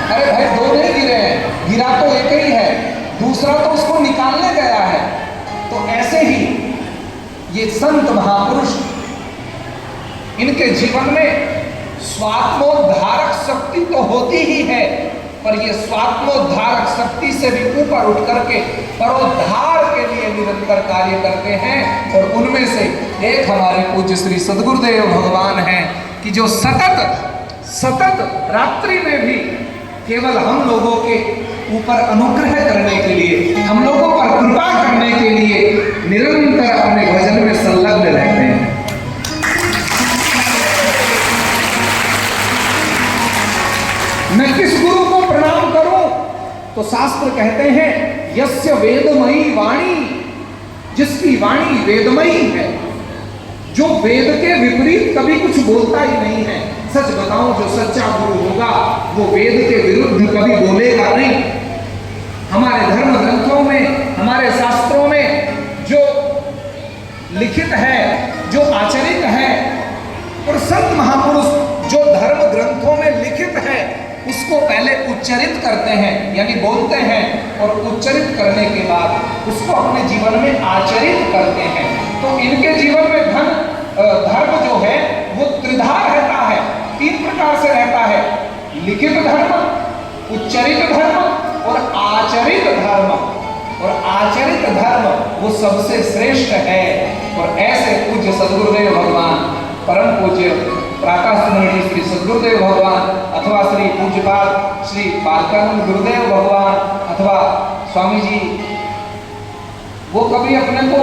अरे भाई दो नहीं गिरे हैं, गिरा तो एक ही है, दूसरा तो उसको निकालने गया है। तो ऐसे ही ये संत महापुरुष, इनके जीवन में स्वात्मोद्धारक शक्ति तो होती ही है, पर ये स्वात्मोद्धारक शक्ति से भी ऊपर उठ करके परोद्धार के लिए निरंतर कार्य करते हैं। और उनमें से एक हमारे पूज्य श्री सद्गुरुदेव भगवान हैं कि जो सतत रात्रि में भी केवल हम लोगों के ऊपर अनुग्रह करने के लिए, हम लोगों पर कृपा करने के लिए निरंतर अपने भजन में संलग्न रहते हैं। मैं किस गुरु को प्रणाम करूं? तो शास्त्र कहते हैं यस्य वेदमयी वाणी, जिसकी वाणी वेदमयी है, जो वेद के विपरीत कभी कुछ बोलता ही नहीं है। सच बताऊं, जो सच्चा गुरु होगा वो वेद के विरुद्ध कभी बोलेगा नहीं। हमारे धर्म ग्रंथों में, हमारे शास्त्रों में जो लिखित है, जो आचरित है, और संत महापुरुष जो धर्म ग्रंथों में लिखित है उसको पहले उच्चरित करते हैं, यानी बोलते हैं, और उच्चरित करने के बाद उसको अपने जीवन में आचरित करते हैं। तो इनके जीवन में धर्म जो है वो त्रिधा रहता है, तीन प्रकार से रहता है: लिखित धर्म, उच्चरित धर्म और आचरित धर्म। और आचरित धर्म वो सबसे श्रेष्ठ है। और ऐसे पूज्य सद्गुरुदेव भगवान, परम पूज्य प्राकाशमणि श्री सद्गुरुदेव भगवान, अथवा श्री पूज्यपाद श्री बालकानंद गुरुदेव भगवान, अथवा स्वामी जी, वो कभी अपने को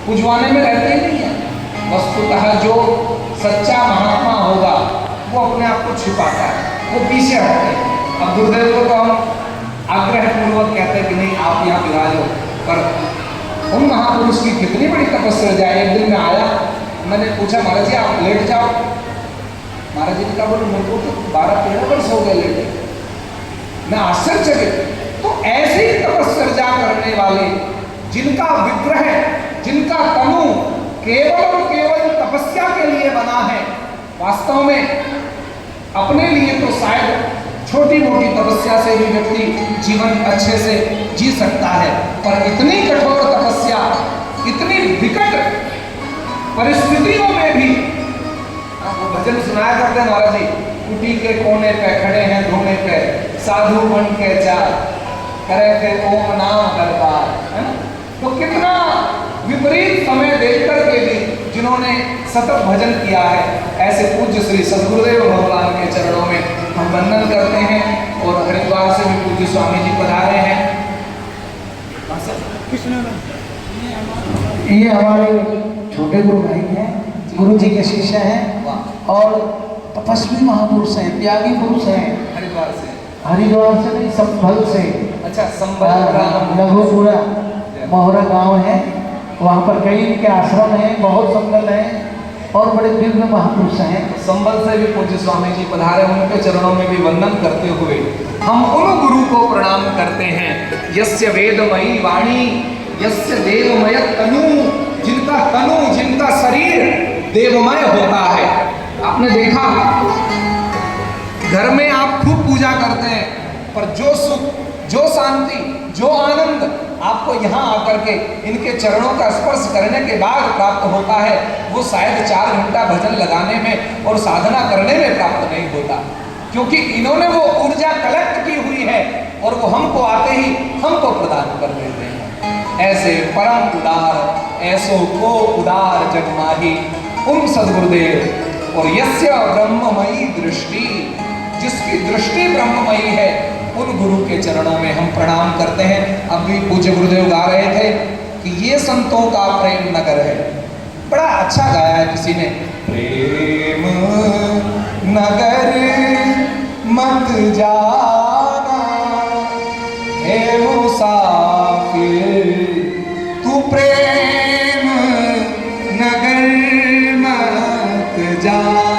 पुजवाने में रहते ही नहीं है। वस्तुतः जो सच्चा महात्मा होगा वो अपने आप को छिपाता है, वो पीछे हटते हैं। अब गुरुदेव को तो हम आग्रह पूर्वक कहते हैं कि नहीं आप यहाँ विराजो, पर उन महापुरुष की कितनी बड़ी तपस्या है। एक दिन में आया, मैंने पूछा महाराज जी आप लेट जाओ। महाराज जी ने कहा बोले मेरे को तो 12-13 वर्ष हो गए लेटे। मैं आश्चर्यचकित। तो ऐसे ही तपस्या करने वाले, जिनका विग्रह, जिनका तनु केवल और केवल तपस्या के लिए बना है, वास्तव में अपने लिए तो शायद छोटी मोटी तपस्या से भी व्यक्ति जीवन अच्छे से जी सकता है, पर इतनी कठोर तपस्या, इतनी विकट परिस्थितियों में भी, वो भजन सुनाया करते हैं महाराज जी, कुटी के कोने पे खड़े हैं धोने पे, साधु बन के चार करे थे ओम नाम दरबार, है ना। तो कितना विपरीत समय देखकर के भी जिन्होंने सतत भजन किया है, ऐसे पूज्य श्री सद्गुरुदेव भगवान के चरणों में हम वंदन करते हैं। और हरिद्वार से भी पूज्य स्वामी जी पधारे हैं। ये हमारे छोटे गुरु भाई हैं, गुरु जी के शिष्य हैं और तपस्वी महापुरुष हैं, त्यागी पुरुष हैं। हरिद्वार से नहीं, संभल से। अच्छा, संभल लघुपुरा मोहरा गांव है, वहाँ पर कई इनके आश्रम हैं, बहुत संबल हैं और बड़े दिव्य महापुरुष हैं। संबल से भी पूज्य स्वामी जी पधारे, उनके चरणों में भी वंदन करते हुए हम उन गुरु को प्रणाम करते हैं यस्य वेदमयी वाणी, यस्य देवमय तनु, जिनका तनु, जिनका शरीर देवमय होता है। आपने देखा घर में आप खूब पूजा करते हैं, पर जो सुख, जो शांति, जो आनंद आपको यहाँ आकर के इनके चरणों का स्पर्श करने के बाद प्राप्त होता है, वो शायद 4 घंटा भजन लगाने में और साधना करने में प्राप्त नहीं होता, क्योंकि इन्होंने वो ऊर्जा कलेक्ट की हुई है और वो हमको आते ही हमको प्रदान कर देते हैं। ऐसे परम उदार, ऐसो को उदार जगमाही उन सद्गुरुदेव। और यस्य ब्रह्ममयी दृष्टि, जिसकी दृष्टि ब्रह्ममयी है, उन गुरु के चरणों में हम प्रणाम करते हैं। अब भी पूज्य गुरुदेव गा रहे थे कि ये संतों का प्रेम नगर है। बड़ा अच्छा गाया है किसी ने, प्रेम नगर मत जाना हे मुसाफिर, तू प्रेम नगर मत जाना।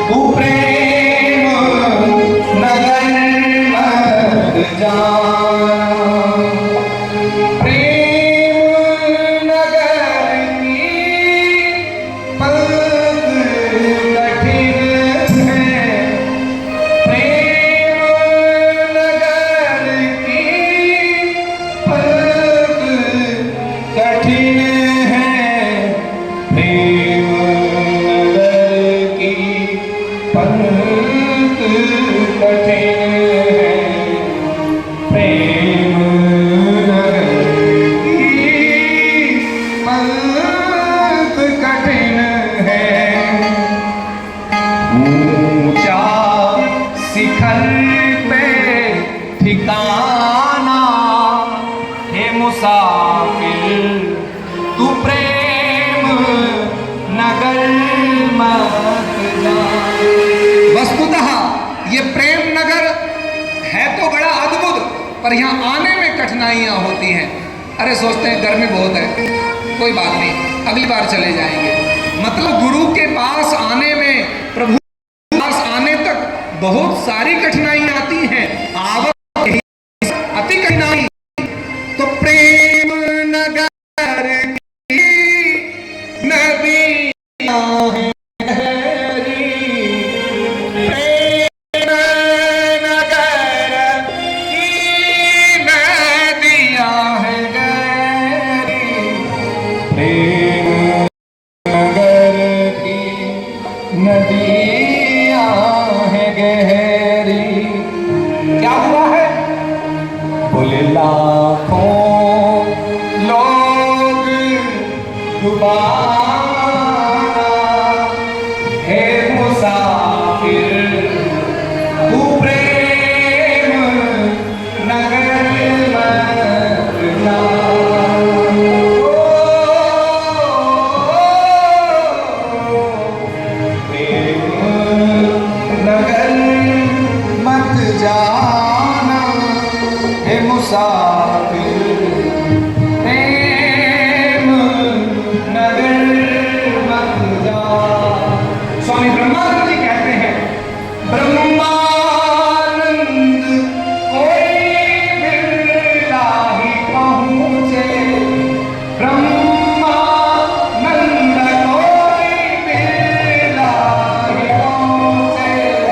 तू पंथ कठिन है प्रेम नगर की, पंथ कठिन है। ऊंचा शिखर पे ठिकाना है मुसाफिर, तू प्रेम नगर मत जा। वस्तुतः ये प्रेम नगर है तो बड़ा अद्भुत, पर यहाँ आने में कठिनाइयां होती हैं। अरे सोचते हैं गर्मी बहुत है, कोई बात नहीं अगली बार चले जाएंगे। मतलब गुरु के पास आने में, प्रभु के पास आने तक बहुत सारी कठिनाइयां आती हैं। अति कठिनाई तो प्रेम नगर की नदियां हैं गहरी, प्रेम नगर की नदियां हैं गहरी, प्रेम नगर की नदियां हैं गहरी। क्या हुआ है? बोले लाखों लोग डुबाना है मुसाफिर, तू प्रेम नगर मत जा। प्रेम नगर मत जाना है मुसाफिर, प्रेम नगर मत जा। स्वामी ब्रह्मानंद जी कहते हैं, ब्रह्मानंद कोई बिरला ही पहुंचे, ब्रह्मानंद कोई बिरला ही पहुंचे,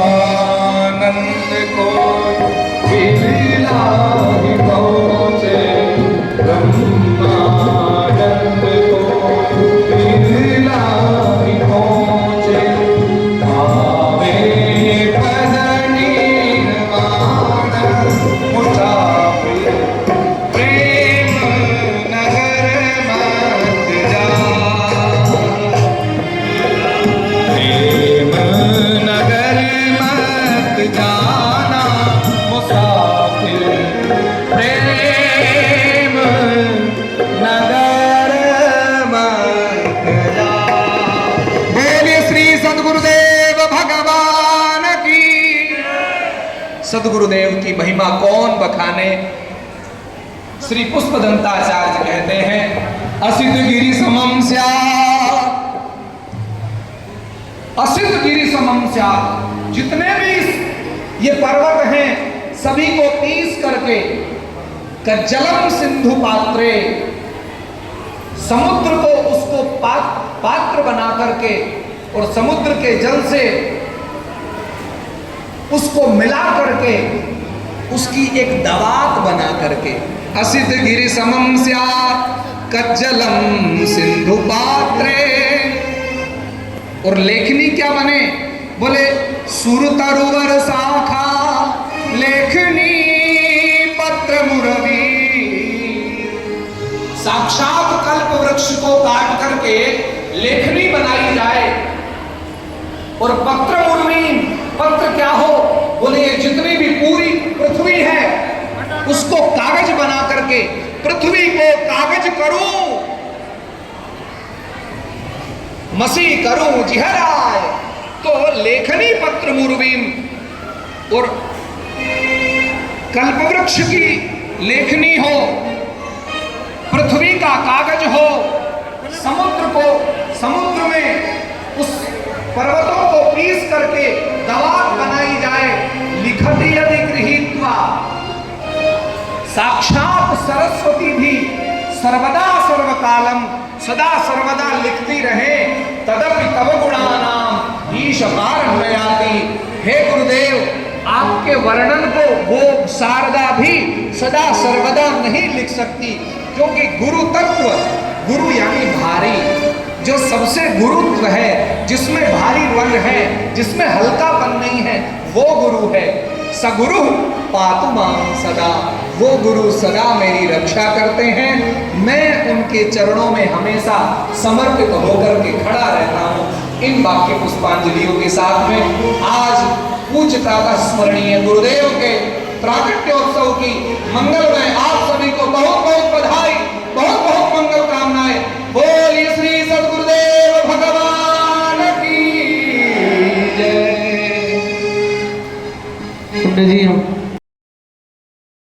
ब्रह्मानंद कोई बिरला ही पहुंचे, ब्रह्मानंद कोई बिरला ही पहुंचे। भावे पधनी निर्माण मुसाफिर, प्रेम नगर मत जा। प्रेम नगर मत जाना मुसाफिर, प्रेम नगर मत जा। बोलिए श्री सद्गुरुदेव भगवान की। सद्गुरुदेव की महिमा कौन बखाने। श्री पुष्पदंताचार्य कहते हैं, असित गिरि समम स्यात्, असित गिरि समम स्यात्। जितने भी ये पर्वत हैं सभी को पीस करके कज्जलम सिंधु पात्रे, समुद्र को उसको पात्र बना करके और समुद्र के जल से उसको मिला करके उसकी एक दवात बना करके, असित गिरि समम स्यात् कज्जलम सिंधु पात्रे। और लेखनी क्या बने? बोले सुर तरुवर शाखा लेखनी पत्र मुरवी। साक्षात कल्प वृक्ष को काट करके लेखनी बनाई जाए और पत्र मुरवी। पत्र क्या हो? बोले ये जितनी भी पूरी पृथ्वी है उसको कागज बना करके पृथ्वी को कागज करूं, मसी करूं जिहराय। तो लेखनी पत्र मुरवीम और कल्पवृक्ष की लेखनी हो, पृथ्वी का कागज हो, समुद्र में उस पर्वतों को पीस करके दवात बनाई जाए। लिखति यदि गृहीत्वा, साक्षात सरस्वती भी सर्वदा सर्वकालम सदा सर्वदा लिखती रहे। तदपि तव गुणानाम ईश पारम्ययाति। हे गुरुदेव, आपके वर्णन को वो शारदा भी सदा सर्वदा नहीं लिख सकती, क्योंकि गुरु तत्व, गुरु यानी भारी, जो सबसे गुरुत्व है, जिसमें भारी वन है, जिसमें हल्कापन नहीं है, वो गुरु है। सगुरु पातु मां सदा, वो गुरु सदा मेरी रक्षा करते हैं। मैं उनके चरणों में हमेशा समर्पित होकर के खड़ा रहता हूँ। इन वाक्य पुष्पांजलियों के साथ में आज पूज्य प्रातः स्मरणीय गुरुदेव के प्राकट्योत्सव की मंगलमय आप सभी को बहुत बहुत बधाई, बहुत बहुत मंगल कामनाएं। बोलिए श्री सद्गुरुदेव भगवान की जय। जी हम